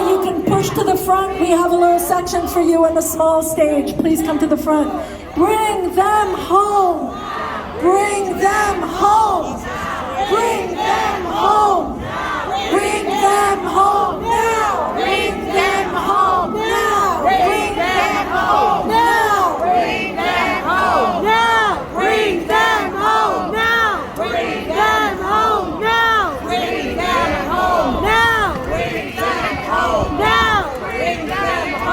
you can push to the front. We have a little section for you in a small stage. Please come to the front. Bring them home. Bring them home. Bring them home. Bring them home now. Bring them home now. Bring them home now. Bring them home now. Bring them home now. Bring them home now. Bring them home now. Bring them home now. Bring them home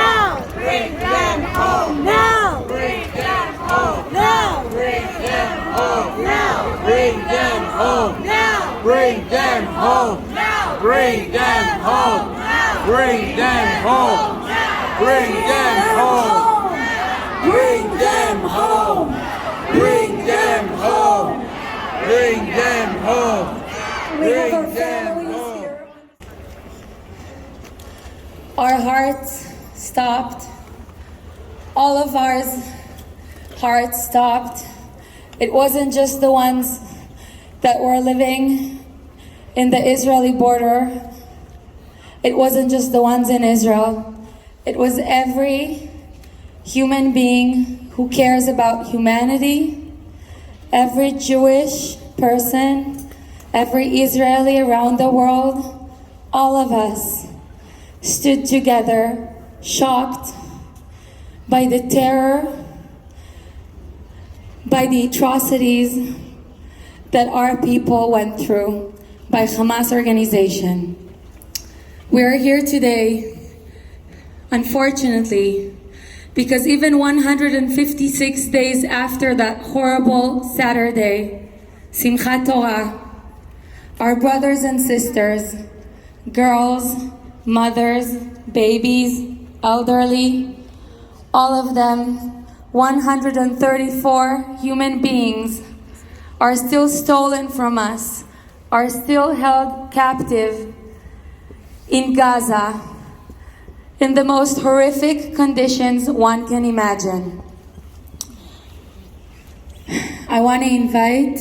now. Bring them home now. Bring them home now. Bring them home now. Bring them home now. Bring them home now. Bring them home now. Bring them home. Bring them home. Bring them home. Bring them home. Bring them home. Bring them home. Our hearts stopped. All of our hearts stopped. It wasn't just the ones that were living in the Israeli border. It wasn't just the ones in Israel. It was every human being who cares about humanity, every Jewish person, every Israeli around the world. All of us stood together, shocked by the terror, by the atrocities that our people went through by Hamas organization. We're here today, unfortunately, because even 156 days after that horrible Saturday, Simchat Torah, our brothers and sisters, girls, mothers, babies, elderly, all of them, 134 human beings are still stolen from us, are still held captive in Gaza in the most horrific conditions one can imagine. I want to invite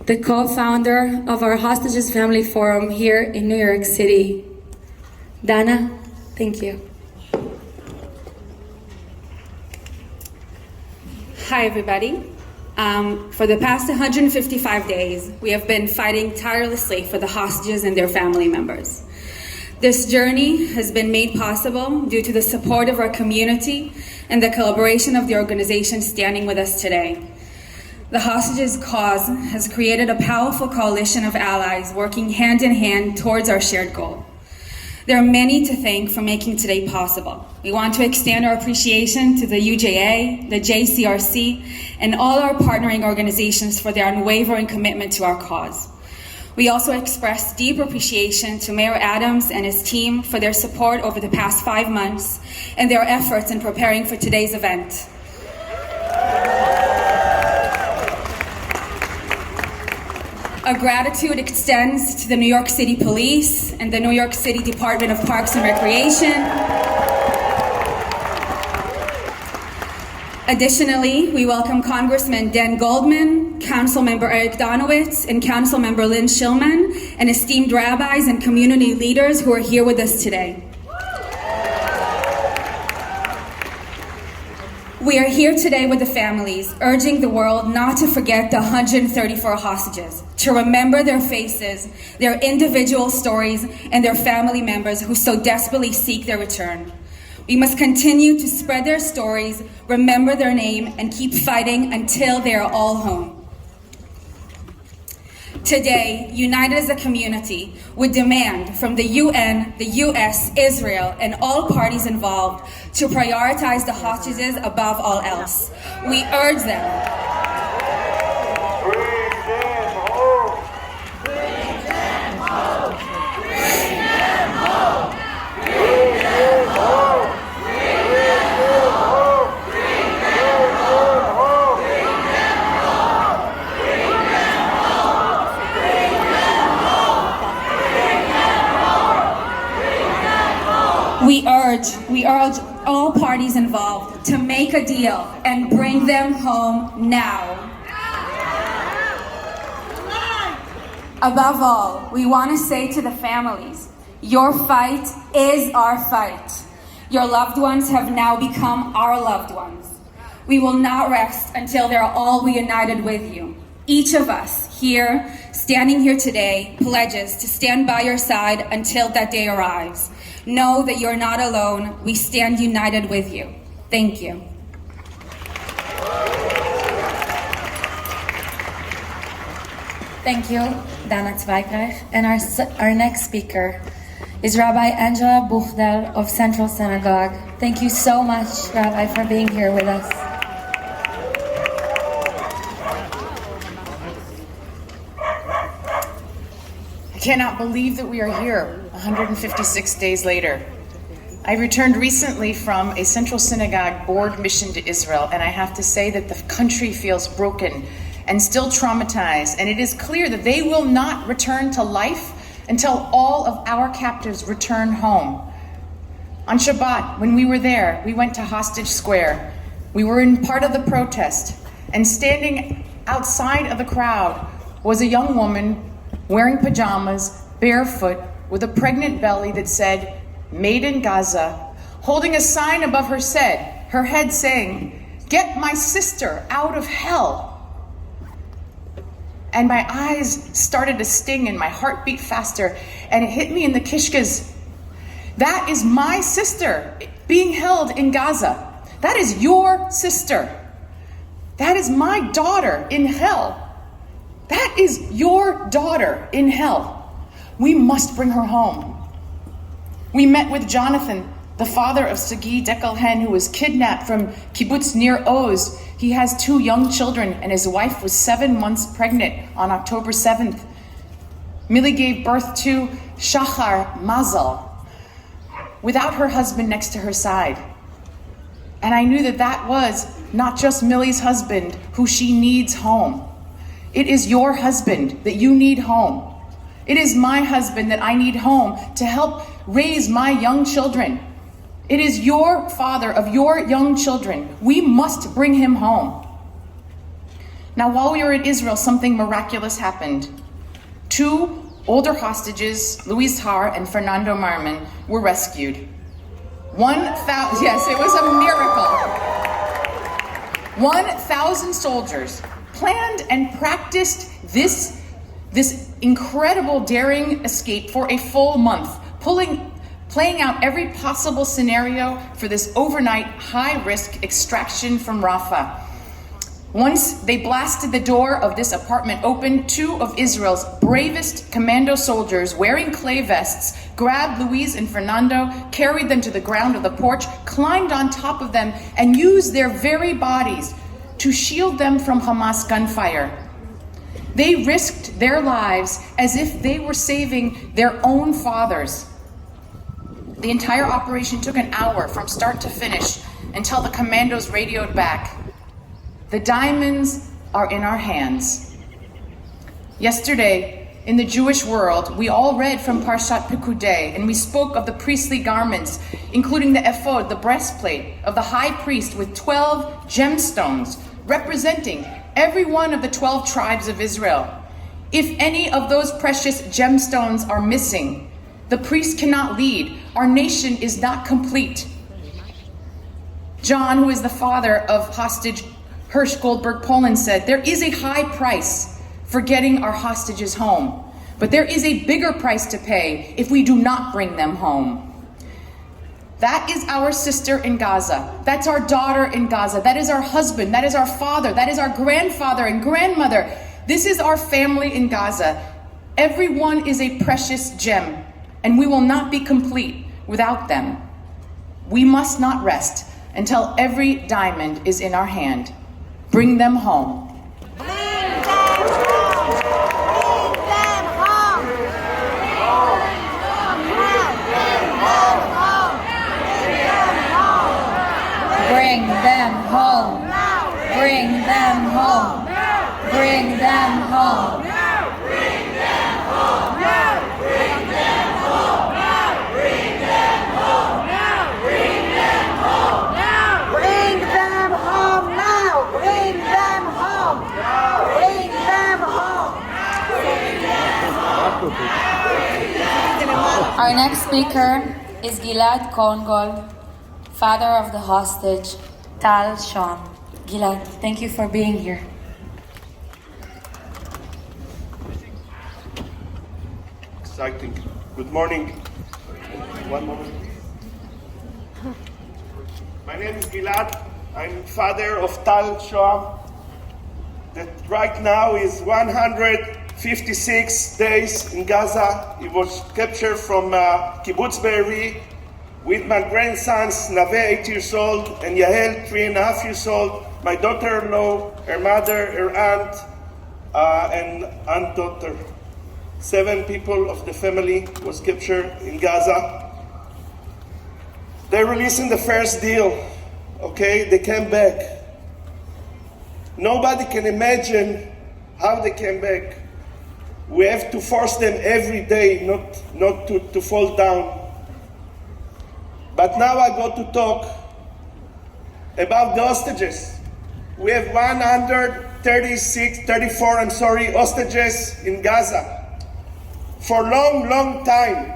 the co-founder of our Hostages Family Forum here in New York City, Dana. Thank you. Hi, everybody. For the past 155 days, we have been fighting tirelessly for the hostages and their family members. This journey has been made possible due to the support of our community and the collaboration of the organization standing with us today. The hostages cause has created a powerful coalition of allies working hand in hand towards our shared goal. There are many to thank for making today possible. We want to extend our appreciation to the UJA, the JCRC, and all our partnering organizations for their unwavering commitment to our cause. We also express deep appreciation to Mayor Adams and his team for their support over the past 5 months and their efforts in preparing for today's event. A gratitude extends to the New York City Police and the New York City Department of Parks and Recreation. Additionally, we welcome Congressman Dan Goldman, Councilmember Eric Donowitz, and Councilmember Lynn Shillman, and esteemed rabbis and community leaders who are here with us today. We are here today with the families, urging the world not to forget the 134 hostages, to remember their faces, their individual stories, and their family members who so desperately seek their return. We must continue to spread their stories, remember their name, and keep fighting until they are all home. Today, united as a community, we demand from the UN, the US, Israel, and all parties involved to prioritize the hostages above all else. We urge them. Bring them home. Bring them home. Bring them home. Bring them home. Bring them home. Bring them home. Bring them home. Bring them home. Bring them home. Bring them home. We urge all parties involved to make a deal and bring them home now. Above all, we want to say to the families, Your fight is our fight. Your loved ones have now become our loved ones. We will not rest until they're all reunited with you. Each of us here, standing here today, pledges to stand by your side until that day arrives. Know that you're not alone. We stand united with you. Thank you. Thank you, Dana Zweigreich. And our next speaker is Rabbi Angela Buchdel of Central Synagogue. Thank you so much, Rabbi, for being here with us. I cannot believe that we are here 156 days later. I returned recently from a Central Synagogue board mission to Israel, and I have to say that the country feels broken and still traumatized, and it is clear that they will not return to life until all of our captives return home. On Shabbat, when we were there, we went to Hostage Square. We were in part of the protest, and standing outside of the crowd was a young woman wearing pajamas, barefoot, with a pregnant belly that said, "Made in Gaza," holding a sign above her head saying, "Get my sister out of hell." And my eyes started to sting and my heart beat faster, and it hit me in the kishkas. That is my sister being held in Gaza. That is your sister. That is my daughter in hell. That is your daughter in hell. We must bring her home. We met with Jonathan, the father of Sagi Dekelhen, who was kidnapped from Kibbutz Nir Oz. He has 2 young children, and his wife was 7 months pregnant on October 7th. Millie gave birth to Shachar Mazal without her husband next to her side. And I knew that that was not just Millie's husband who she needs home. It is your husband that you need home. It is my husband that I need home to help raise my young children. It is your father of your young children. We must bring him home. Now, while we were in Israel, something miraculous happened. 2 older hostages, Luis Har and Fernando Marman, were rescued. 1,000, yes, it was a miracle. 1,000 soldiers planned and practiced this incredible daring escape for a full month, playing out every possible scenario for this overnight high-risk extraction from Rafah. Once they blasted the door of this apartment open, 2 of Israel's bravest commando soldiers wearing clay vests grabbed Luis and Fernando, carried them to the ground of the porch, climbed on top of them, and used their very bodies to shield them from Hamas gunfire. They risked their lives as if they were saving their own fathers. The entire operation took an hour from start to finish until the commandos radioed back. The diamonds are in our hands. Yesterday, in the Jewish world, we all read from Parshat Pekudei, and we spoke of the priestly garments, including the ephod, the breastplate of the high priest with 12 gemstones, representing every one of the 12 tribes of Israel. If any of those precious gemstones are missing, the priest cannot lead. Our nation is not complete. John, who is the father of hostage Hirsch Goldberg Poland, said, "There is a high price for getting our hostages home, but there is a bigger price to pay if we do not bring them home." That is our sister in Gaza. That's our daughter in Gaza. That is our husband. That is our father. That is our grandfather and grandmother. This is our family in Gaza. Everyone is a precious gem, and we will not be complete without them. We must not rest until every diamond is in our hand. Bring them home. Bring them home. Bring them home. Bring them home. Bring them home. Bring them home. Bring them home. Bring them home. Bring them home now. Bring them home. Bring them home. Bring them home. Our next speaker is Gilad Kongol, father of the hostage, Tal Sham. Gilad, thank you for being here. Exciting. Good morning. One moment. My name is Gilad. I'm father of Tal Sham, that right now is 156 days in Gaza. He was captured from Kibbutz Be'eri with my grandsons, Nave, 8 years old, and Yael, 3.5 years old, my daughter-in-law, her mother, her aunt, and aunt-daughter. 7 people of the family was captured in Gaza. They released in the first deal, okay? They came back. Nobody can imagine how they came back. We have to force them every day not to fall down. But now I go to talk about the hostages. We have 34 hostages in Gaza. For a long, long time.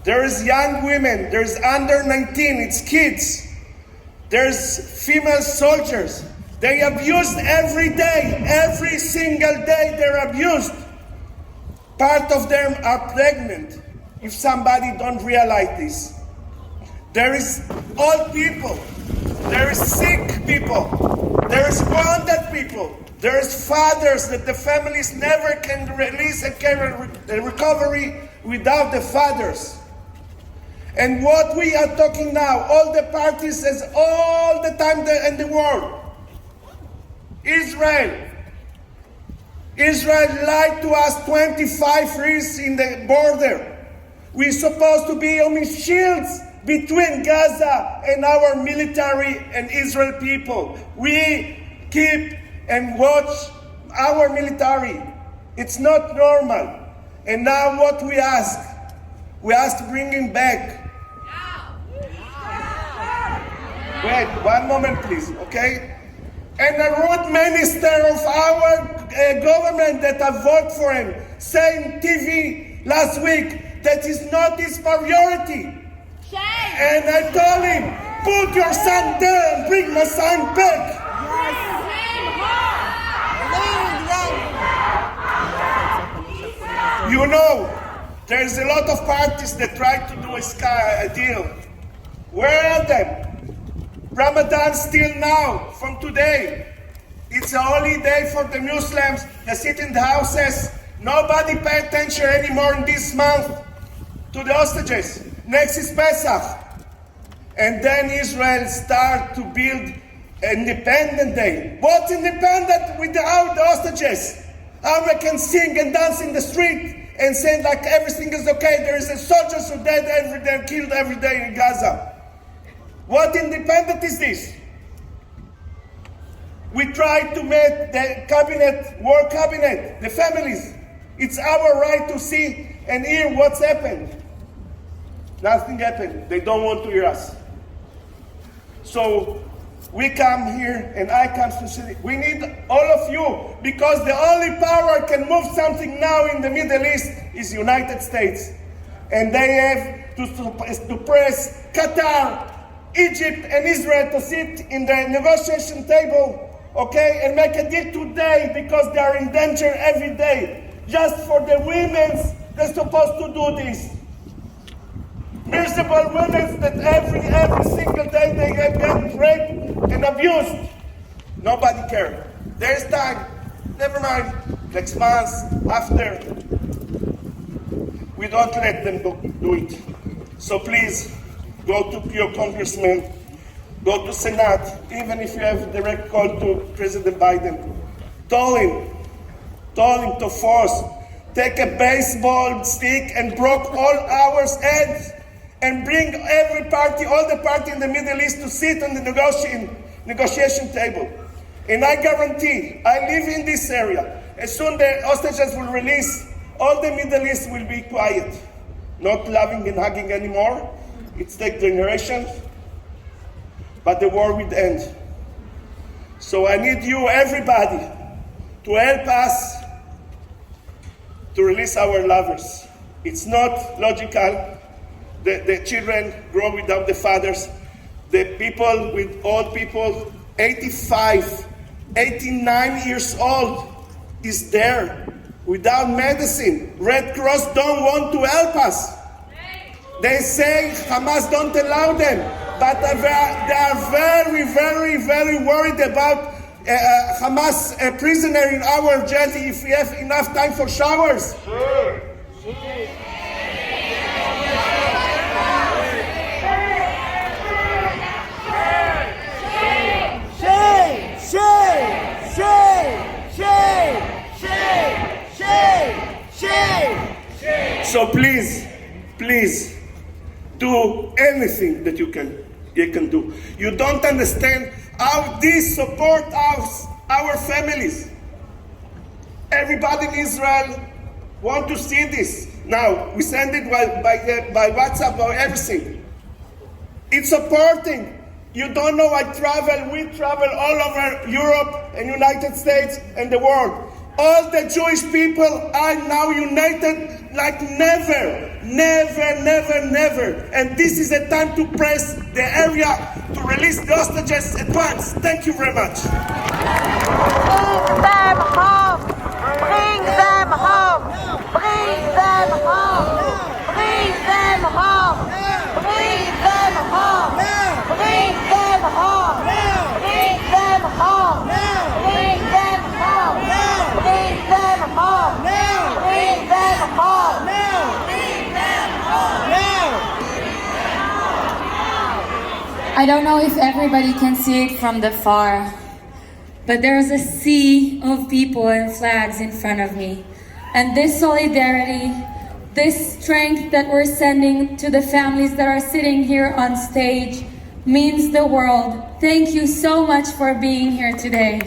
There's young women, there's under 19, it's kids. There's female soldiers. They abused every day, every single day they're abused. Part of them are pregnant, if somebody don't realize this. There is old people, there is sick people, there is wounded people, there is fathers that the families never can release and carry the recovery without the fathers. And what we are talking now, all the parties says all the time in the world, Israel lied to us 25 years in the border. We're supposed to be on shields between Gaza and our military and Israel people. We keep and watch our military. It's not normal. And now what we ask to bring him back. Wait, one moment please, okay? And the root minister of our government that I voted for him, saying TV last week that is not his priority. And I told him, put your son there and bring my son back. You know, there's a lot of parties that try to do a deal. Where are they? Ramadan still now, from today. It's a holy day for the Muslims. They sit in the houses. Nobody pay attention anymore in this month to the hostages. Next is Pesach. And then Israel start to build Independent Day. What's independent without the hostages? How we can sing and dance in the street and say like everything is okay. There is a soldiers who dead every day, killed every day in Gaza. What independent is this? We try to make the cabinet, war cabinet, the families. It's our right to see and hear what's happened. Nothing happened. They don't want to hear us. So we come here and I come to see. We need all of you because the only power can move something now in the Middle East is United States. And they have to press Qatar, Egypt and Israel to sit in the negotiation table, okay, and make a deal today because they are in danger every day. Just for the women, they're supposed to do this. Miserable women that every single day they get raped and abused. Nobody cares. There's time. Never mind. Next month, after. We don't let them do it. So please, go to your congressman, go to Senate, even if you have a direct call to President Biden. Tell him to force, take a baseball stick and broke all our heads and bring every party, all the party in the Middle East to sit on the negotiation table. And I guarantee, I live in this area, as soon the hostages will release, all the Middle East will be quiet, not loving and hugging anymore. It's take generations, but the war will end. So I need you, everybody, to help us to release our lovers. It's not logical. The children grow without the fathers. The people with old people, 85, 89 years old, is there without medicine. Red Cross don't want to help us. They say Hamas don't allow them, but they are very, very, very worried about Hamas prisoner in our jail if we have enough time for showers. So please, please, do anything that you can do. You don't understand how this support our families. Everybody in Israel want to see this. Now, we send it by WhatsApp or everything. It's supporting. You don't know, we travel all over Europe and United States and the world. All the Jewish people are now united like never, never, never, never. And this is a time to press the area to release the hostages at once. Thank you very much. Bring them home! Bring them home! Bring them home! Bring them home! Bring them home! Bring them home! Bring them home! Bring them home! Bring them home! Bring them home! Bring them home! I don't know if everybody can see it from the far, but there's a sea of people and flags in front of me. And this solidarity, this strength that we're sending to the families that are sitting here on stage means the world. Thank you so much for being here today.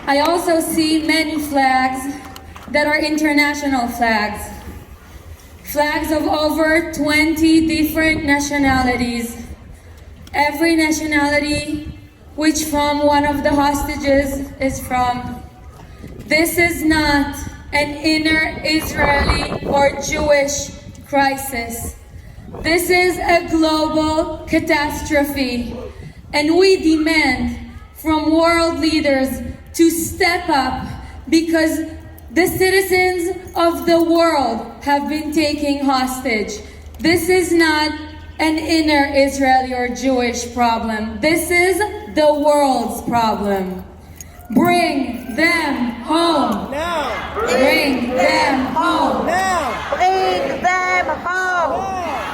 I also see many flags that are international flags. Flags of over 20 different nationalities. Every nationality which from one of the hostages is from. This is not an inner Israeli or Jewish crisis. This is a global catastrophe, and we demand from world leaders to step up because the citizens of the world have been taken hostage. This is not an inner Israeli or Jewish problem. This is the world's problem. Bring them home. Now. Bring them home. Now. Bring them home.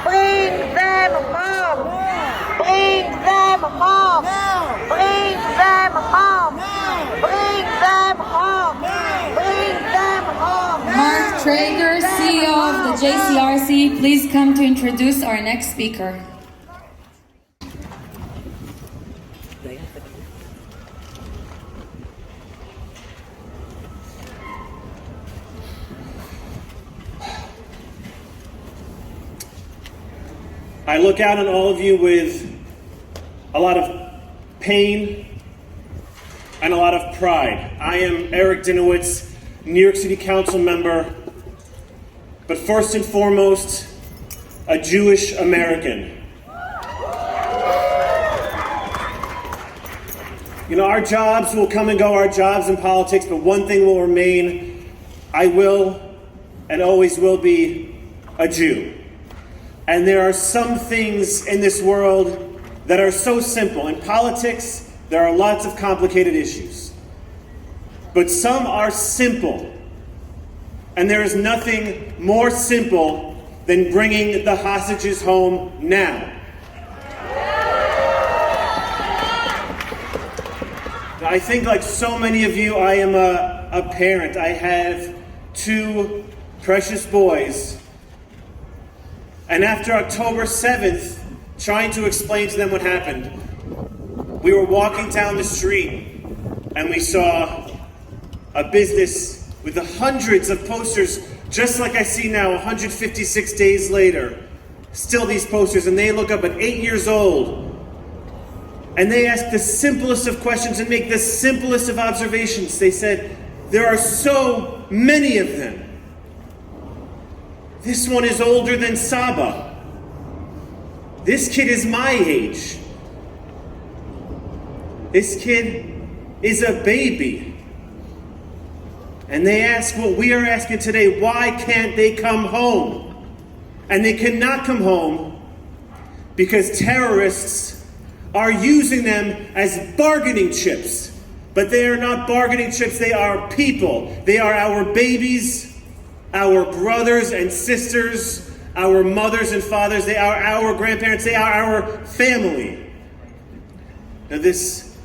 Bring them home. Bring them home. Bring them home. Bring them home. Bring them home. Mark Traeger, CEO of the JCRC, please come to introduce our next speaker. I look out on all of you with a lot of pain and a lot of pride. I am Eric Dinowitz, New York City Council member, but first and foremost, a Jewish American. You know, our jobs will come and go, our jobs in politics, but one thing will remain: I will and always will be a Jew. And there are some things in this world that are so simple. In politics, there are lots of complicated issues. But some are simple. And there is nothing more simple than bringing the hostages home now. I think, like so many of you, I am a parent. I have two precious boys. And after October 7th, trying to explain to them what happened, we were walking down the street and we saw a business with hundreds of posters, just like I see now, 156 days later. Still these posters, and they look up at 8 years old. And they ask the simplest of questions and make the simplest of observations. They said, There are so many of them. This one is older than Saba. This kid is my age. This kid is a baby. And they ask what we are asking today, why can't they come home? And they cannot come home because terrorists are using them as bargaining chips. But they are not bargaining chips, they are people. They are our babies, our brothers and sisters, our mothers and fathers. They are our grandparents, they are our family. Now this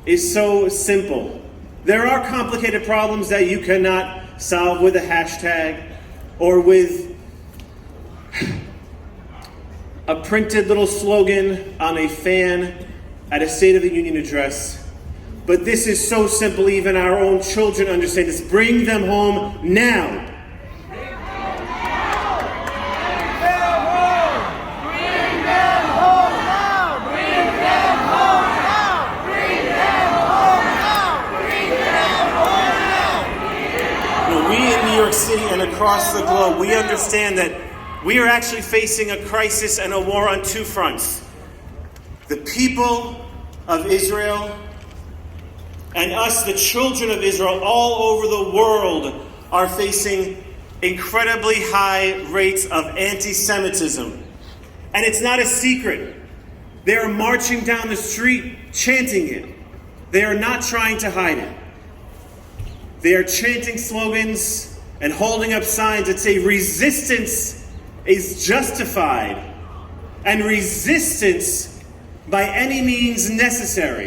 is so simple. There are complicated problems that you cannot solve with a hashtag or with a printed little slogan on a fan at a State of the Union address. But this is so simple, even our own children understand this. Bring them home now. City and across the globe, we understand that we are actually facing a crisis and a war on two fronts. The people of Israel and us, the children of Israel, all over the world are facing incredibly high rates of anti-Semitism. And it's not a secret. They are marching down the street chanting it. They are not trying to hide it. They are chanting slogans and holding up signs that say resistance is justified and resistance by any means necessary.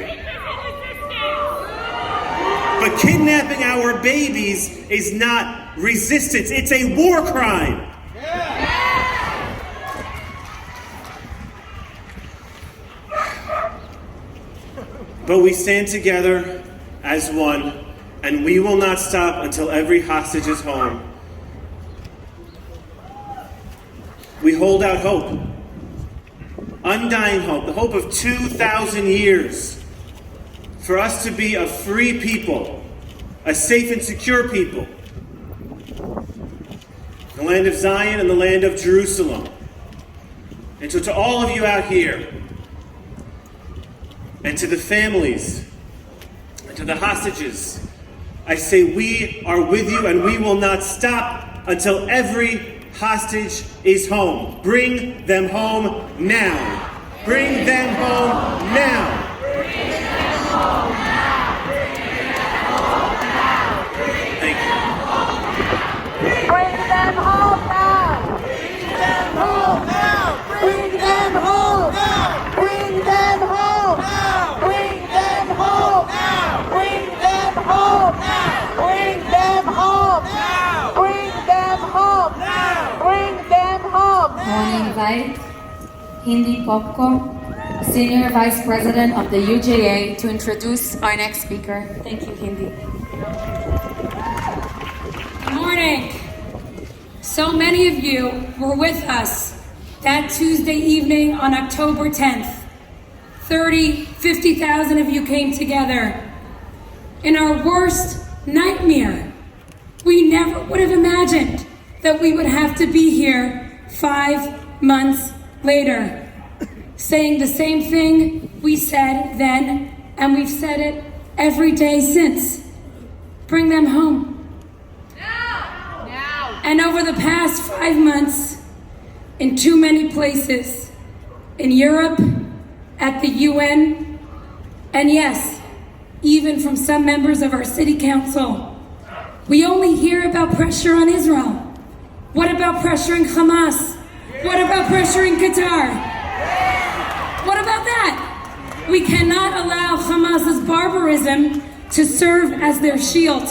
But kidnapping our babies is not resistance, it's a war crime. But we stand together as one, and we will not stop until every hostage is home. We hold out hope, undying hope, the hope of 2,000 years for us to be a free people, a safe and secure people, the land of Zion and the land of Jerusalem. And so to all of you out here, and to the families, and to the hostages, I say we are with you and we will not stop until every hostage is home. Bring them home now. Bring them home now. Bring them home now. Thank you. Bring them home now. Bring them home now. Bring them home now. Bring them home now. Bring them home now. Bring them home now. Bring them home now. Bring them home now. Bring them home. I want to invite Hindi Popko, Senior Vice President of the UJA, to introduce our next speaker. Thank you, Hindi. Good morning. So many of you were with us that Tuesday evening on October 10th. 50,000 of you came together. In our worst nightmare, we never would have imagined that we would have to be here 5 months later, saying the same thing we said then, and we've said it every day since. Bring them home. Now. And over the past 5 months, in too many places, in Europe, at the UN, and yes, even from some members of our city council, we only hear about pressure on Israel. What about pressuring Hamas? What about pressuring Qatar? What about that? We cannot allow Hamas's barbarism to serve as their shield.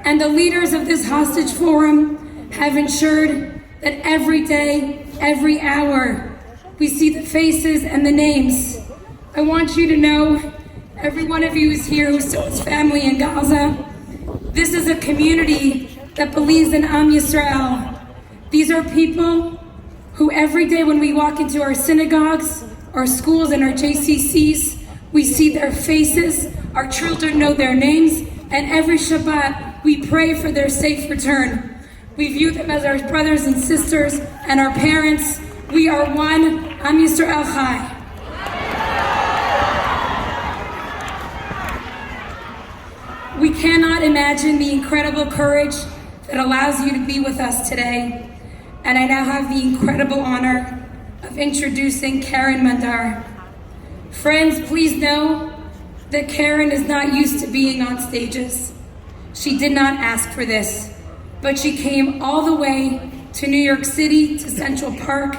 And the leaders of this hostage forum have ensured that every day, every hour, we see the faces and the names. I want you to know, every one of you is here who still has family in Gaza. This is a community that believes in Am Yisrael. These are people who every day when we walk into our synagogues, our schools, and our JCCs, we see their faces, our children know their names, and every Shabbat we pray for their safe return. We view them as our brothers and sisters and our parents. We are one, Am Yisrael Chai. We cannot imagine the incredible courage that allows you to be with us today. And I now have the incredible honor of introducing Karen Mandar. Friends, please know that Karen is not used to being on stages. She did not ask for this, but she came all the way to New York City, to Central Park,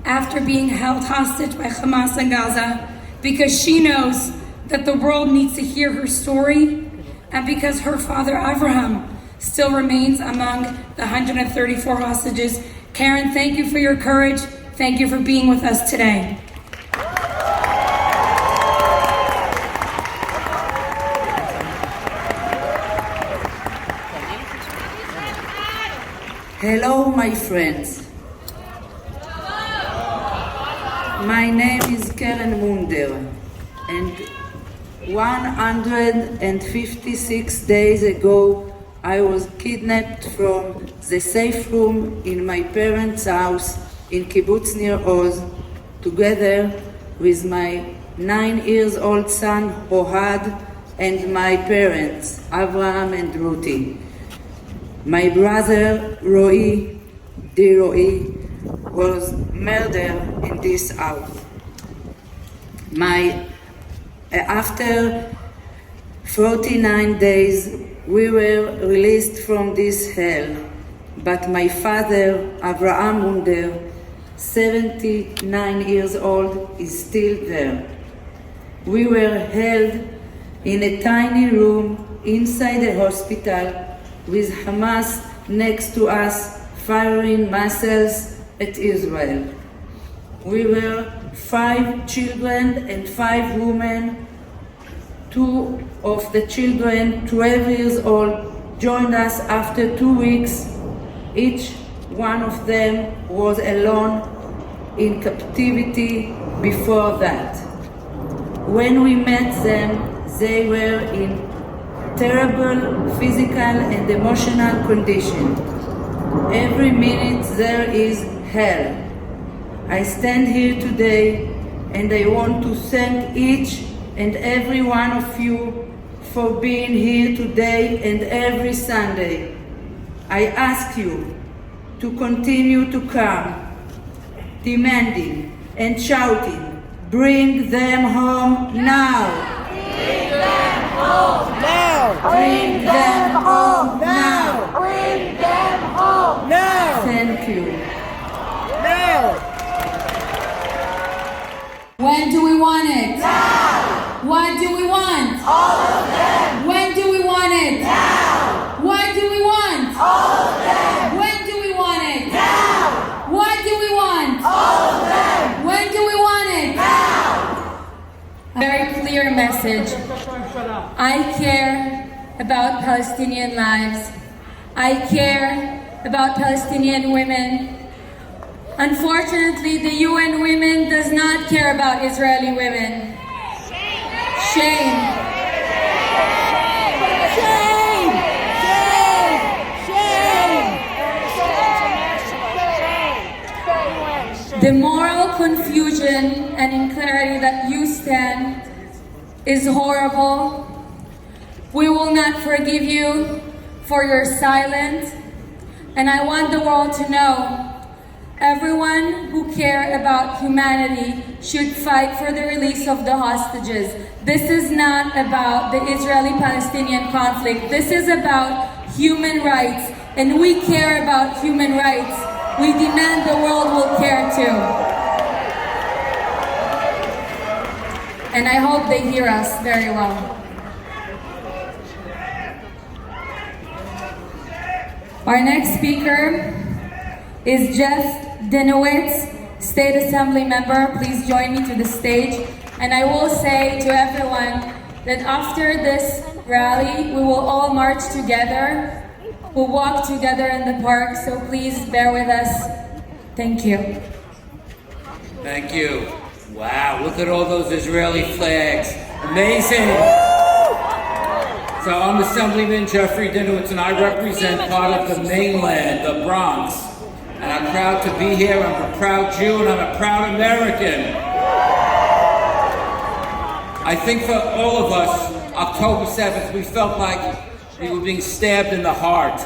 after being held hostage by Hamas in Gaza, because she knows that the world needs to hear her story, and because her father Avraham still remains among the 134 hostages. Karen, thank you for your courage. Thank you for being with us today. Hello, my friends. My name is Karen Munder, and 156 days ago, I was kidnapped from the safe room in my parents' house in Kibbutz Nir Oz, together with my 9-year-old son, Ohad, and my parents, Avraham and Ruti. My brother, Roy, dear Roy, was murdered in this house. After 49 days, we were released from this hell, but my father, Avraham Munder, 79 years old, is still there. We were held in a tiny room inside a hospital with Hamas next to us, firing missiles at Israel. We were 5 children and 5 women. 2 of the children, 12 years old, joined us after 2 weeks. Each one of them was alone in captivity before that. When we met them, they were in terrible physical and emotional condition. Every minute there is hell. I stand here today and I want to thank each and every one of you for being here today and every Sunday. I ask you to continue to come, demanding and shouting, bring them home now! Bring them home now! Bring them home now! Bring them home now! Thank you. Now! When do we want it? Now! What do we want? All of them! When do we want it? Now! What do we want? All of them! When do we want it? Now! What do we want? All of them! When do we want it? Now! A very clear message. I care about Palestinian lives. I care about Palestinian women. Unfortunately, the UN Women does not care about Israeli women. Shame. Shame! Shame! The moral confusion and inclarity that you stand is horrible. We will not forgive you for your silence, and I want the world to know everyone who cares about humanity should fight for the release of the hostages. This is not about the Israeli-Palestinian conflict. This is about human rights, and we care about human rights. We demand the world will care too. And I hope they hear us very well. Our next speaker is Jeff Dinowitz, State Assembly member. Please join me to the stage. And I will say to everyone that after this rally, we will all march together. We'll walk together in the park, so please bear with us. Thank you. Thank you. Wow, look at all those Israeli flags. Amazing. So I'm Assemblyman Jeffrey Dinowitz, and I represent part of the mainland, the Bronx. And I'm proud to be here. I'm a proud Jew, and I'm a proud American. I think for all of us, October 7th, we felt like we were being stabbed in the heart.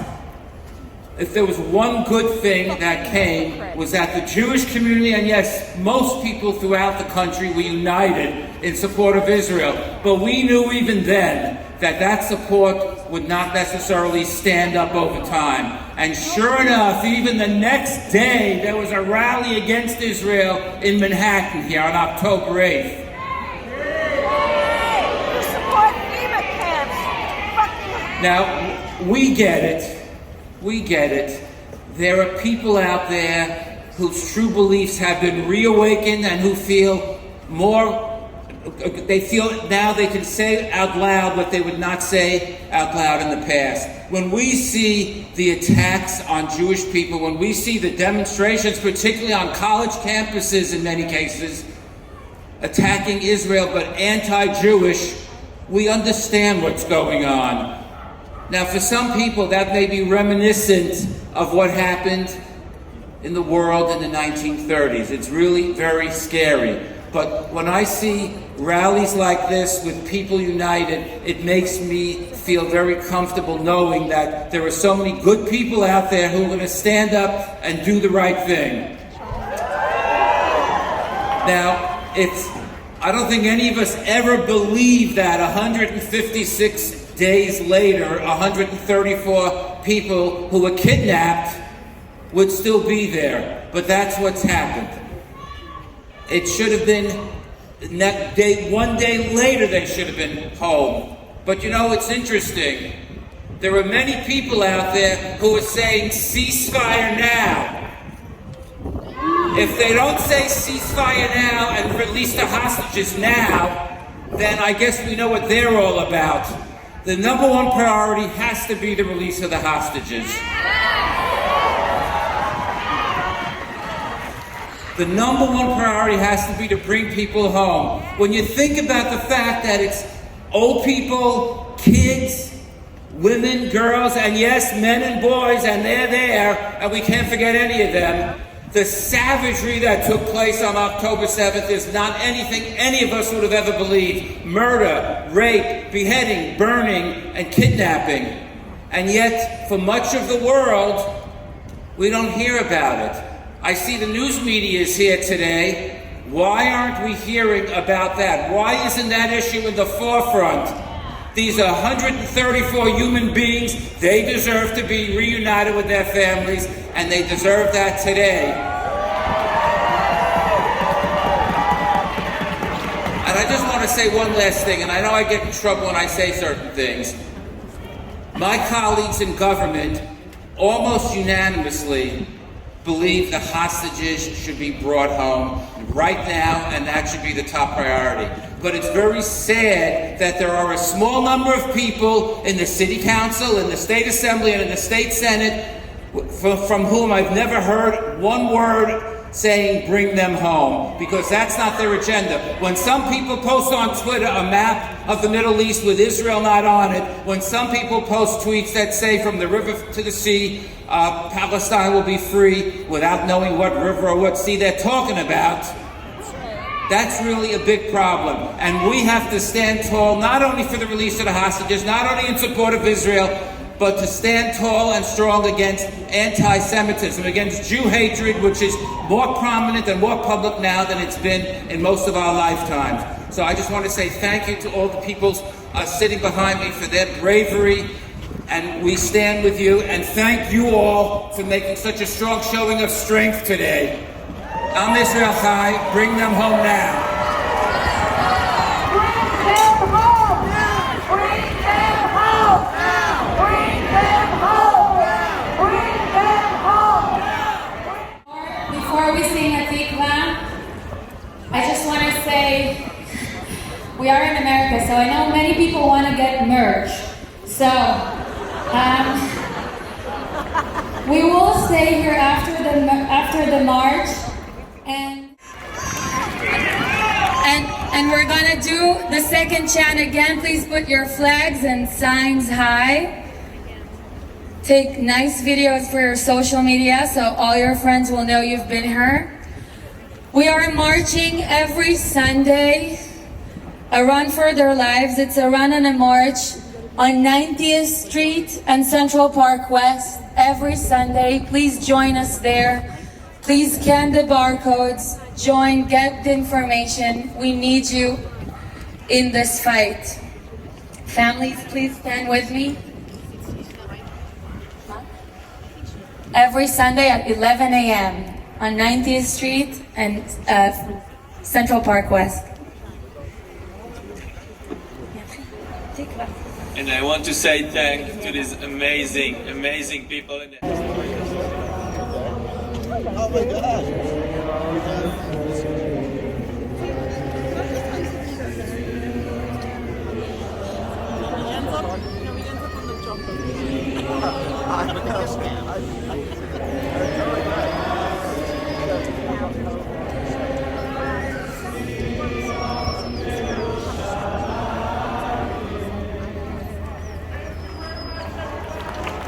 If there was one good thing that came, was that the Jewish community, and yes, most people throughout the country, were united in support of Israel. But we knew even then that that support would not necessarily stand up over time. And sure enough, even the next day, there was a rally against Israel in Manhattan here on October 8th. Now, we get it. We get it. There are people out there whose true beliefs have been reawakened and who feel they feel now they can say out loud what they would not say out loud in the past. When we see the attacks on Jewish people, when we see the demonstrations, particularly on college campuses in many cases, attacking Israel but anti-Jewish, we understand what's going on. Now, for some people, that may be reminiscent of what happened in the world in the 1930s. It's really very scary. But when I see rallies like this with people united, it makes me feel very comfortable knowing that there are so many good people out there who are going to stand up and do the right thing. Now, I don't think any of us ever believed that 156 days later, 134 people who were kidnapped would still be there. But that's what's happened. It should have been one day later they should have been home. But you know, it's interesting. There are many people out there who are saying ceasefire now. If they don't say ceasefire now and release the hostages now, then I guess we know what they're all about. The number one priority has to be the release of the hostages. The number one priority has to be to bring people home. When you think about the fact that it's old people, kids, women, girls, and yes, men and boys, and they're there, and we can't forget any of them. The savagery that took place on October 7th is not anything any of us would have ever believed. Murder, rape, beheading, burning, and kidnapping. And yet, for much of the world, we don't hear about it. I see the news media is here today. Why aren't we hearing about that? Why isn't that issue in the forefront? These are 134 human beings. They deserve to be reunited with their families, and they deserve that today. And I just want to say one last thing, and I know I get in trouble when I say certain things. My colleagues in government almost unanimously believe the hostages should be brought home right now, and that should be the top priority. But it's very sad that there are a small number of people in the City Council, in the State Assembly, and in the State Senate from whom I've never heard one word saying bring them home, because that's not their agenda. When some people post on Twitter a map of the Middle East with Israel not on it, when some people post tweets that say from the river to the sea, Palestine will be free, without knowing what river or what sea they're talking about, that's really a big problem. And we have to stand tall, not only for the release of the hostages, not only in support of Israel, but to stand tall and strong against anti-Semitism, against Jew hatred, which is more prominent and more public now than it's been in most of our lifetimes. So I just want to say thank you to all the people sitting behind me for their bravery, and we stand with you, and thank you all for making such a strong showing of strength today. Am Israel Chai, bring them home now. Before we sing a tikva, I just want to say we are in America, so I know many people want to get merch. So we will stay here after the march, and And we're gonna do the second chant again. Please put your flags and signs high. Take nice videos for your social media so all your friends will know you've been here. We are marching every Sunday, a run for their lives. It's a run and a march on 90th Street and Central Park West every Sunday. Please join us there. Please scan the barcodes, join, get the information. We need you in this fight. Families, please stand with me. Every Sunday at 11 a.m. on 90th Street and Central Park West. And I want to say thanks to these amazing, amazing people. Oh my God.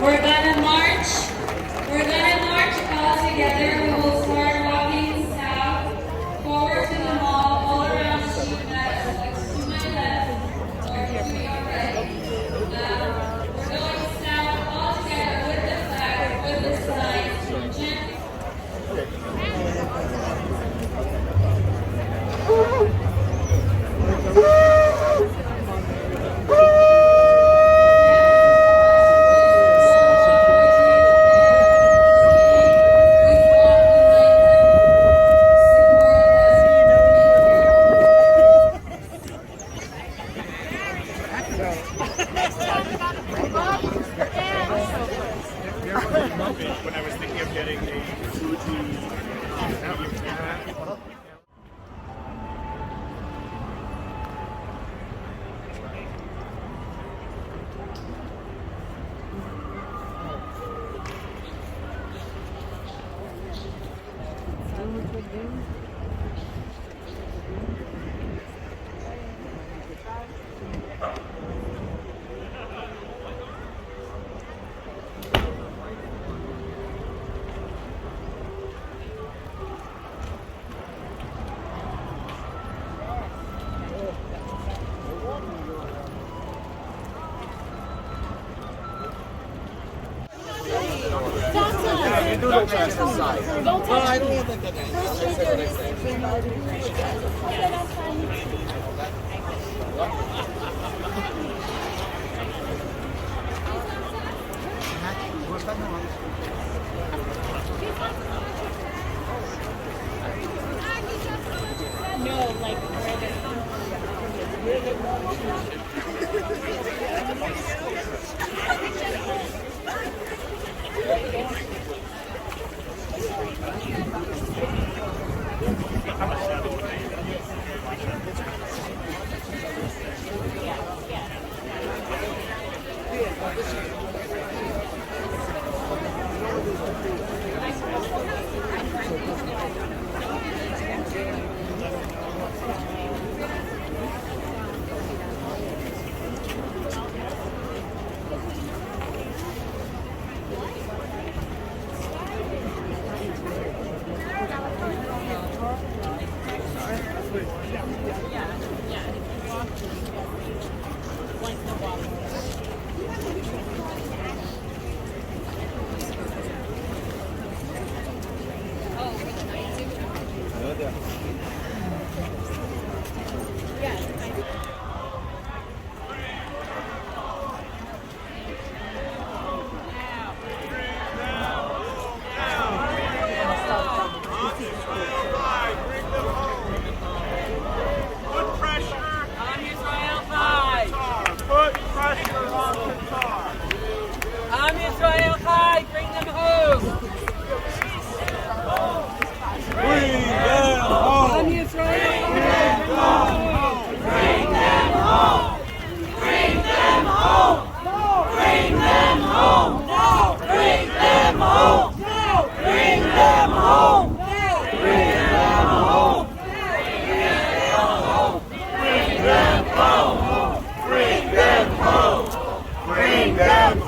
We're gonna march. We're gonna march all together. We will start walking south, forward to the mall, all around the sheep meadows, like to my left or to your right. We're going south all together with the flag, with the signs, chant. When I was thinking of getting a Fuji Don't trust the side. Don't touch I don't think that No, like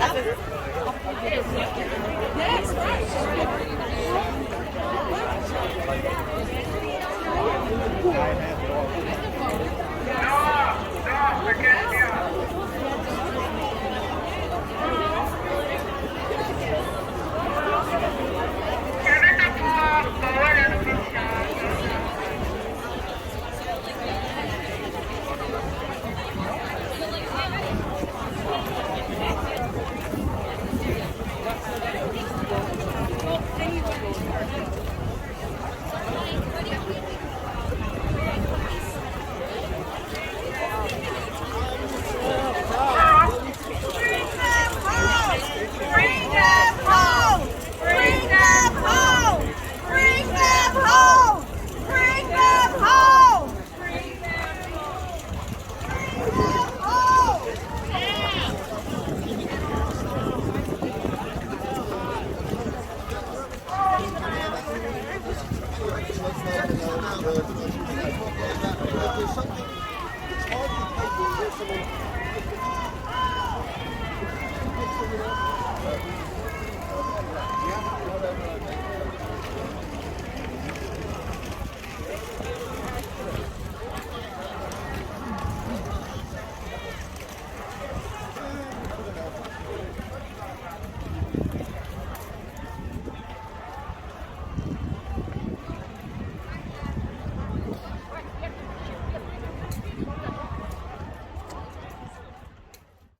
haces.